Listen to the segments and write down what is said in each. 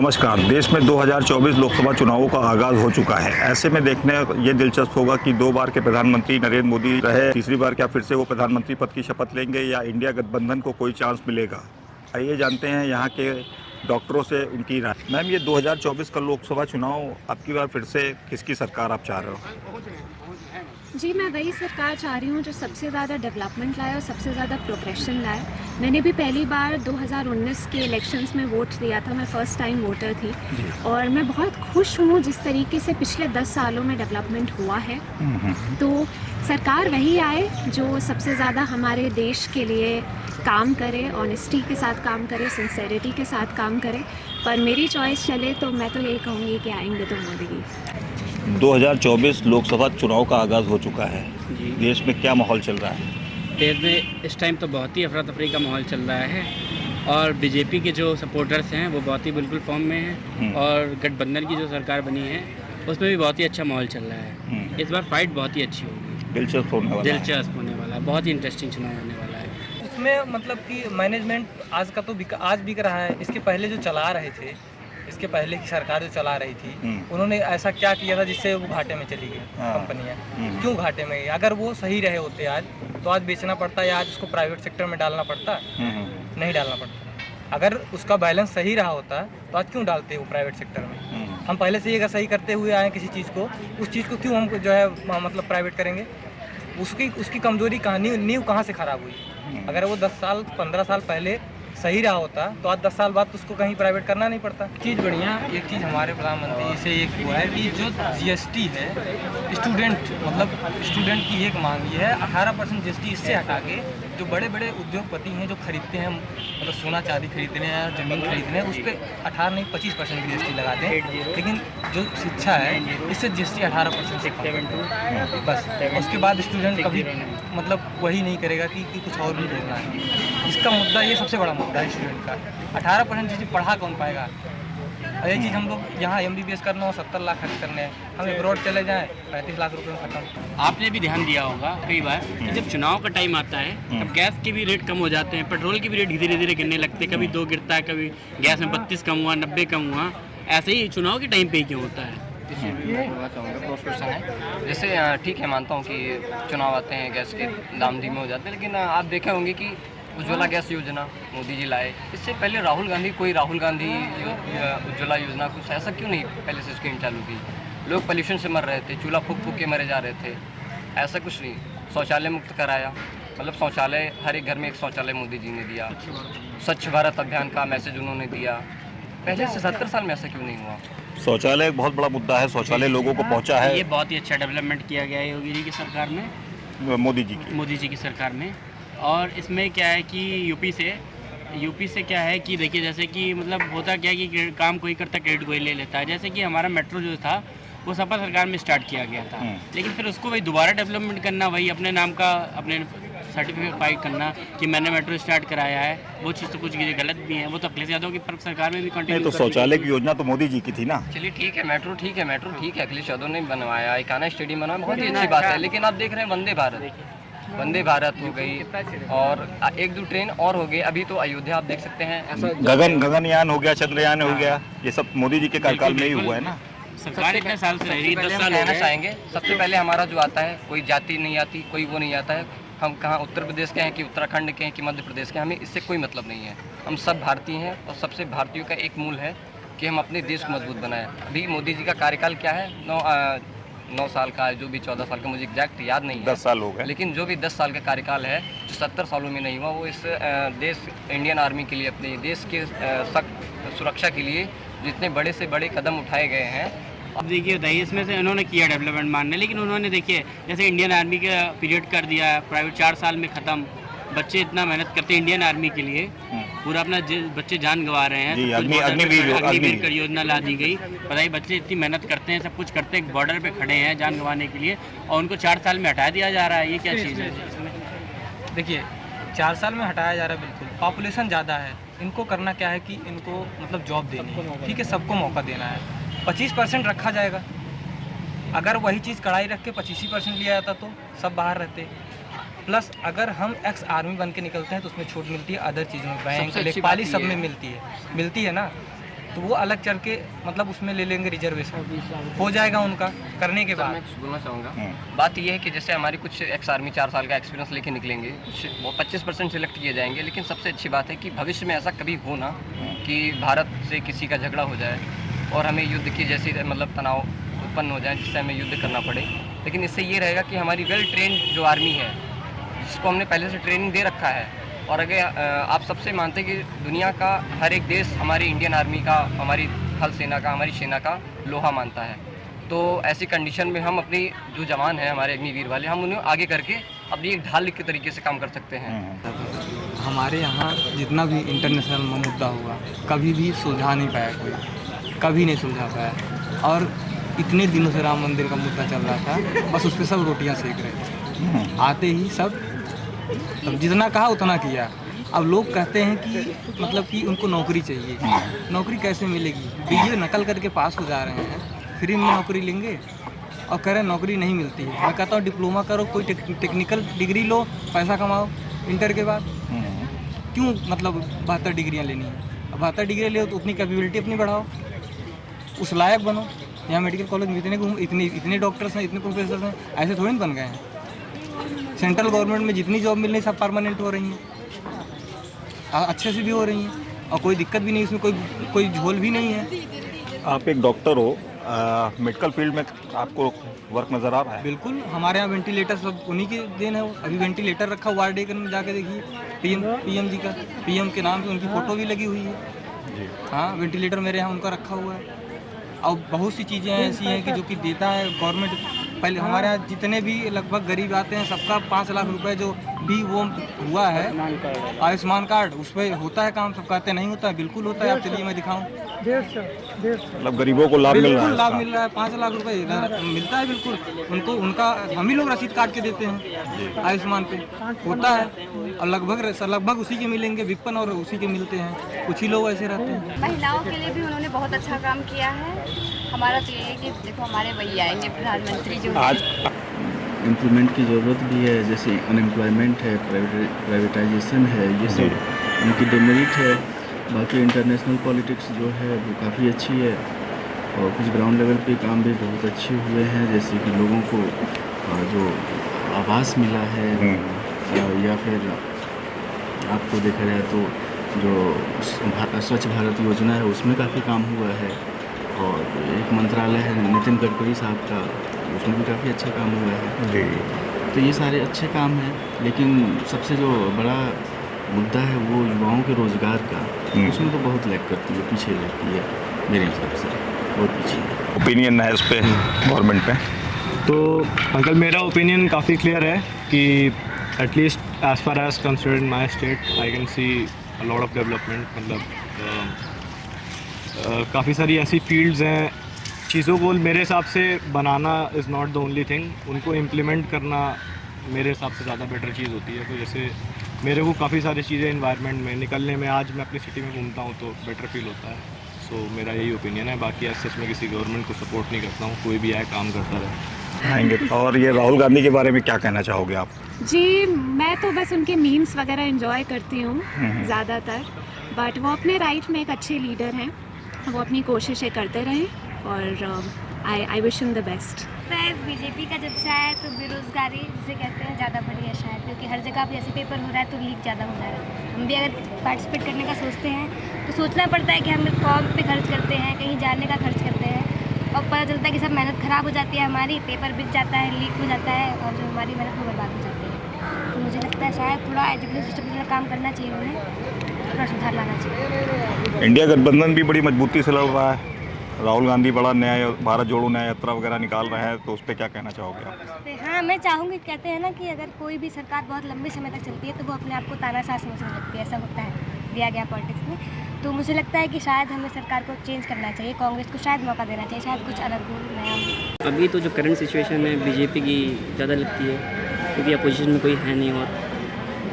नमस्कार। देश में 2024 लोकसभा चुनावों का आगाज हो चुका है। ऐसे में देखने ये दिलचस्प होगा कि 2 बार के प्रधानमंत्री नरेंद्र मोदी रहे, तीसरी बार क्या फिर से वो प्रधानमंत्री पद की शपथ लेंगे या इंडिया गठबंधन को कोई चांस मिलेगा। आइए जानते हैं यहाँ के डॉक्टरों से उनकी राय। मैम, ये 2024 का लोकसभा चुनाव अब की बार फिर से किसकी सरकार आप चाह रहे हो? जी, मैं वही सरकार चाह रही हूँ जो सबसे ज़्यादा डेवलपमेंट लाए और सबसे ज़्यादा प्रोग्रेशन लाए। मैंने भी पहली बार 2019 के इलेक्शंस में वोट दिया था, मैं फ़र्स्ट टाइम वोटर थी और मैं बहुत खुश हूँ जिस तरीके से पिछले 10 सालों में डेवलपमेंट हुआ है। तो सरकार वही आए जो सबसे ज़्यादा हमारे देश के लिए काम करे, ऑनेस्टी के साथ काम करे, सिंसेरिटी के साथ काम करे। पर मेरी चॉइस चले तो मैं तो यही कहूँगी कि आएंगे तो मोदी जी। 2024 लोकसभा चुनाव का आगाज हो चुका है। जी, देश में क्या माहौल चल रहा है? देश में इस टाइम तो बहुत ही अफरा तफरी का माहौल चल रहा है और बीजेपी के जो सपोर्टर्स हैं वो बहुत ही बिल्कुल फॉर्म में हैं और गठबंधन की जो सरकार बनी है उसमें भी बहुत ही अच्छा माहौल चल रहा है। इस बार फाइट बहुत ही अच्छी होगी, दिलचस्प होने वाला है। दिलचस्प होने वाला है, बहुत ही इंटरेस्टिंग चुनाव होने वाला है। उसमें मतलब कि मैनेजमेंट आज का तो आज बिक रहा है। इसके पहले जो चला रहे थे, इसके पहले की सरकार जो चला रही थी, उन्होंने ऐसा क्या किया था जिससे वो घाटे में चली गई कंपनियां? क्यों घाटे में गई? अगर वो सही रहे होते आज तो आज बेचना पड़ता या आज उसको प्राइवेट सेक्टर में डालना पड़ता? नहीं डालना पड़ता। अगर उसका बैलेंस सही रहा होता तो आज क्यों डालते वो प्राइवेट सेक्टर में? हम पहले से ही अगर सही करते हुए आए किसी चीज़ को, उस चीज़ को क्यों हम जो है मतलब प्राइवेट करेंगे? उसकी कमजोरी कहाँ, नींव कहाँ से खराब हुई? अगर वो 10 साल 15 साल पहले सही रहा होता तो आज 10 साल बाद तो उसको कहीं प्राइवेट करना नहीं पड़ता। चीज़ बढ़िया, एक चीज़ हमारे प्रधानमंत्री से एक हुआ है कि जो जीएसटी है स्टूडेंट की एक मांग ये है 18% जीएसटी इससे हटा के जो बड़े बड़े उद्योगपति हैं जो खरीदते हैं, मतलब सोना चांदी खरीद रहे हैं, ज़मीन खरीद रहे हैं, उस पर 18 नहीं 25% जीएसटी लगा दें। लेकिन जो शिक्षा है इससे जीएसटी 18% से बस। उसके बाद स्टूडेंट कभी मतलब वही नहीं करेगा कि कुछ और भी बोलना है। इसका मुद्दा, ये सबसे बड़ा मुद्दा है स्टूडेंट का। 18% जीएसटी पढ़ा कौन पाएगा? ये चीज़ हम लोग यहाँ MBBS करना हो 70 लाख खर्च करने हैं, हम एब्रॉड चले जाएँ 35 लाख रुपये में खत्म। आपने भी ध्यान दिया होगा कई बार कि जब चुनाव का टाइम आता है तब गैस के भी रेट कम हो जाते हैं, पेट्रोल के भी रेट धीरे धीरे गिरने लगते हैं। कभी 2 गिरता है, कभी गैस में 32 कम हुआ, 90 कम हुआ। ऐसे ही चुनाव के टाइम पे ही क्यों होता है? बोलना चाहूँगा, क्रॉस क्वेश्चन है। जैसे ठीक है, मानता हूँ कि चुनाव आते हैं गैस के दाम धीमे हो जाते हैं, लेकिन आप देखे होंगे कि उज्ज्वला गैस योजना मोदी जी लाए। इससे पहले राहुल गांधी उज्ज्वला योजना कुछ ऐसा क्यों नहीं पहले से स्कीम चालू की? लोग पोल्यूशन से मर रहे थे, चूल्हा फूक फूक के मरे जा रहे थे, ऐसा कुछ नहीं। शौचालय मुक्त कराया, मतलब शौचालय हर एक घर में एक शौचालय मोदी जी ने दिया। स्वच्छ भारत अभियान का मैसेज उन्होंने दिया। पहले से 70 साल में ऐसा क्यों नहीं हुआ? शौचालय एक बहुत बड़ा मुद्दा है। शौचालय लोगों को पहुंचा है। ये बहुत ही अच्छा डेवलपमेंट किया गया है योगी जी की सरकार में, मोदी जी की सरकार में। और इसमें क्या है कि यूपी से क्या है कि देखिए, जैसे कि मतलब होता क्या है कि काम कोई करता क्रेडिट कोई ले लेता है। जैसे कि हमारा मेट्रो जो था वो सपा सरकार में स्टार्ट किया गया था, लेकिन फिर उसको वही दोबारा डेवलपमेंट करना, वही अपने नाम का अपने सर्टिफिकेट फाइल करना कि मैंने मेट्रो स्टार्ट कराया है, वो चीज़ तो कुछ गलत भी है। वो तो अखिलेश यादव की सरकार में भी कंटिन्यू। तो शौचालय की योजना तो मोदी जी की थी ना। चलिए ठीक है, मेट्रो ठीक है, अखिलेश यादव ने बनवाया, इकाना स्टेडियम बनवाया, बहुत ही अच्छी बात है। लेकिन आप देख रहे हैं वंदे भारत हो गई और 1-2 ट्रेन और हो गई। अभी तो अयोध्या आप देख सकते हैं, ऐसा गगनयान हो गया, चंद्रयान हो गया, ये सब मोदी जी के कार्यकाल में ही हुआ है ना। सरकार इतने साल से रही, 10 साल कहना चाहेंगे, सबसे पहले हमारा जो आता है, कोई जाति नहीं आती, कोई वो नहीं आता है। हम कहाँ उत्तर प्रदेश के हैं कि उत्तराखंड के हैं कि मध्य प्रदेश के, हमें इससे कोई मतलब नहीं है। हम सब भारतीय हैं और सबसे भारतीयों का एक मूल है कि हम अपने देश को मजबूत बनाएं। अभी मोदी जी का कार्यकाल क्या है, 9 साल का, जो भी 14 साल का, मुझे एग्जैक्ट याद नहीं है, 10 साल हो गए। लेकिन जो भी 10 साल का कार्यकाल है जो 70 सालों में नहीं हुआ, वो इस देश इंडियन आर्मी के लिए, अपने देश के सुरक्षा के लिए जितने बड़े से बड़े कदम उठाए गए हैं। अब देखिए बताइए, इसमें से उन्होंने किया डेवलपमेंट मानने, लेकिन उन्होंने देखिए जैसे इंडियन आर्मी का पीरियड कर दिया, प्राइवेट 4 साल में ख़त्म। बच्चे इतना मेहनत करते हैं इंडियन आर्मी के लिए, पूरा अपना बच्चे जान गंवा रहे हैं। अग्निवीर योजना ला दी गई। बताइए, बच्चे इतनी मेहनत करते हैं, सब कुछ करते हैं, बॉर्डर पे खड़े हैं जान गंवाने के लिए, और उनको 4 साल में हटा दिया जा रहा है। ये क्या चीज़ है? देखिए, 4 साल में हटाया जा रहा है, बिल्कुल। पॉपुलेशन ज़्यादा है, इनको करना क्या है कि इनको मतलब जॉब देनी है, ठीक है, सबको मौका देना है। 25% रखा जाएगा। अगर वही चीज़ कड़ाई रख के 25% लिया जाता तो सब बाहर रहते। प्लस अगर हम एक्स आर्मी बन के निकलते हैं तो उसमें छूट मिलती है, अदर चीज़ों में बैंक, लेखपाली सब में मिलती है ना। तो वो अलग चल के मतलब उसमें ले लेंगे रिजर्वेशन, हो जाएगा उनका करने के सर, बाद। मैं कुछ बोलना चाहूँगा। बात ये है कि जैसे हमारी कुछ एक्स आर्मी 4 साल का एक्सपीरियंस लेके निकलेंगे, कुछ वो 25% सिलेक्ट किए जाएंगे, लेकिन सबसे अच्छी बात है कि भविष्य में ऐसा कभी हो ना कि भारत से किसी का झगड़ा हो जाए और हमें युद्ध की जैसी मतलब तनाव उत्पन्न हो जाए जिससे हमें युद्ध करना पड़े। लेकिन इससे ये रहेगा कि हमारी वेल ट्रेंड जो आर्मी है, जिसको हमने पहले से ट्रेनिंग दे रखा है, और अगर आप सबसे मानते हैं कि दुनिया का हर एक देश हमारी इंडियन आर्मी का, हमारी थल सेना का, हमारी सेना का लोहा मानता है, तो ऐसी कंडीशन में हम अपनी जो जवान हैं हमारे अग्निवीर वाले, हम उन्हें आगे करके अपनी एक ढाल के तरीके से काम कर सकते हैं। हमारे यहाँ जितना भी इंटरनेशनल मुद्दा हुआ कभी भी सुलझा नहीं पाया कोई, कभी नहीं सुलझा पाया। और इतने दिनों से राम मंदिर का मुद्दा चल रहा था, बस उस पर सब रोटियां सेक रहे थे। आते ही सब जितना कहा उतना किया। अब लोग कहते हैं कि मतलब कि उनको नौकरी चाहिए, नौकरी कैसे मिलेगी? बीए नकल करके पास हो जा रहे हैं, फ्री में नौकरी लेंगे और कह रहे हैं नौकरी नहीं मिलती है। मैं कहता हूँ डिप्लोमा करो, कोई टेक्निकल डिग्री लो, पैसा कमाओ इंटर के बाद। क्यों मतलब 72 डिग्रियाँ लेनी है? अब 72 डिग्री ले तो उतनी कैपेबिलिटी अपनी बढ़ाओ, उस लायक बनो। यहाँ मेडिकल कॉलेज में इतने डॉक्टर्स हैं, इतने प्रोफेसर हैं, ऐसे थोड़ी ना बन गए हैं। सेंट्रल गवर्नमेंट में जितनी जॉब मिल रही सब परमानेंट हो रही हैं, अच्छे से भी हो रही हैं और कोई दिक्कत भी नहीं, इसमें कोई झोल भी नहीं है। आप एक डॉक्टर हो, मेडिकल फील्ड में आपको वर्क नज़र आ रहा है? बिल्कुल, हमारे यहाँ वेंटिलेटर सब उन्हीं के देन है। अभी वेंटिलेटर रखा वार्ड डे में जाके देखिए, पीएम जी का, पीएम के नाम से उनकी फ़ोटो भी लगी हुई है जी। हाँ, वेंटिलेटर मेरे यहाँ उनका रखा हुआ है। और बहुत सी चीज़ें ऐसी हैं कि जो कि देता है गवर्नमेंट। पहले हमारे यहाँ जितने भी लगभग गरीब आते हैं सबका 5 लाख रुपए जो भी वो हुआ है आयुष्मान कार्ड, उस पर होता है काम। सब कहते नहीं होता है, बिल्कुल होता है। आप चलिए मैं दिखाऊं। 150 मतलब गरीबों को लाभ मिल रहा है? बिल्कुल लाभ मिल रहा है, 5 लाख रुपए मिलता है बिल्कुल उनको। उनका हम ही लोग रसीद काट के देते हैं आयुष्मान पे, होता है। और लगभग उसी के मिलेंगे, विपन और उसी के मिलते हैं। कुछ ही लोग ऐसे रहते हैं। महिलाओं के लिए भी उन्होंने बहुत अच्छा काम किया है। हमारा तो ये है कि देखो हमारे भैया आएंगे प्रधानमंत्री जो आज इम्प्लीमेंट की ज़रूरत भी है, जैसे अनएम्प्लॉयमेंट है, प्राइवेटाइजेशन है, ये सब उनकी डिमेरिट है। बाकी इंटरनेशनल पॉलिटिक्स जो है वो काफ़ी अच्छी है और कुछ ग्राउंड लेवल पे काम भी बहुत अच्छे हुए हैं, जैसे कि लोगों को जो आवास मिला है या फिर आपको देखा जाए तो जो स्वच्छ भारत योजना है उसमें काफ़ी काम हुआ है। और एक मंत्रालय है नितिन गडकरी साहब का, उसमें भी काफ़ी अच्छा काम हुआ है जी। तो ये सारे अच्छे काम हैं, लेकिन सबसे जो बड़ा मुद्दा है वो युवाओं के रोज़गार का, उसमें तो बहुत लैग करती है, पीछे रहती है मेरे हिसाब से, बहुत पीछे है। ओपिनियन है इस पे गवर्नमेंट पे? तो अंकल मेरा ओपिनियन काफ़ी क्लियर है कि at least as far as considered my state I can see a lot of development. मतलब काफ़ी सारी ऐसी फील्ड्स हैं, चीज़ों को मेरे हिसाब से बनाना is not the only thing, उनको इम्प्लीमेंट करना मेरे हिसाब से ज़्यादा बेटर चीज़ होती है। तो जैसे मेरे को काफ़ी सारी चीज़ें इन्वायरमेंट में निकलने में, आज मैं अपनी सिटी में घूमता हूँ तो बेटर फील होता है। सो मेरा यही ओपिनियन है। बाकी आज सच में किसी गवर्नमेंट को सपोर्ट नहीं करता हूँ, कोई भी आए काम करता रहे। आएंगे। और ये राहुल गांधी के बारे में क्या कहना चाहोगे आप? जी, मैं तो बस उनके मीम्स वगैरह एंजॉय करती हूँ ज़्यादातर, बट वो अपने राइट में एक अच्छे लीडर हैं, वो अपनी कोशिशें करते रहें और I wish him the best. BJP का जब से आया तो बेरोजगारी जिसे कहते हैं ज़्यादा बढ़ी है शायद, क्योंकि हर जगह पे ऐसे पेपर हो रहा है तो लीक ज़्यादा हो रहा है। हम भी अगर पार्टिसिपेट करने का सोचते हैं तो सोचना पड़ता है कि हम फॉर्म पे खर्च करते हैं, कहीं जाने का खर्च करते हैं, और पता चलता है कि सब मेहनत ख़राब हो जाती है हमारी, पेपर बिक जाता है, लीक हो जाता है और जो हमारी मेहनत वो बर्बाद हो जाती है। तो मुझे लगता है शायद थोड़ा एजुकेशन सिस्टम में काम करना चाहिए, उन्हें थोड़ा सुधार लाना चाहिए। इंडिया गठबंधन भी बड़ी मजबूती से लड़ रहा है, राहुल गांधी बड़ा न्याय भारत जोड़ो न्याय यात्रा वगैरह निकाल रहे हैं, तो उस पर क्या कहना चाहोगे आप? हाँ, मैं चाहूँगी, कहते हैं ना कि अगर कोई भी सरकार बहुत लंबे समय तक चलती है तो वो अपने आप को तानाशाह समझने लगती है, ऐसा होता है दिया गया पॉलिटिक्स में। तो मुझे लगता है कि शायद हमें सरकार को चेंज करना चाहिए, कांग्रेस को शायद मौका देना चाहिए, शायद कुछ अलग हो, नया। अभी तो जो करंट सिचुएशन है बीजेपी की ज़्यादा लगती है, क्योंकि अपोजिशन में कोई है नहीं, और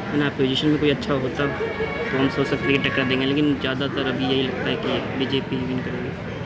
है ना, अपोजिशन में कोई अच्छा होता तो हम सोच सकते हैं कि टक्कर देंगे, लेकिन ज़्यादातर अभी यही लगता है कि बीजेपी विन करेगी।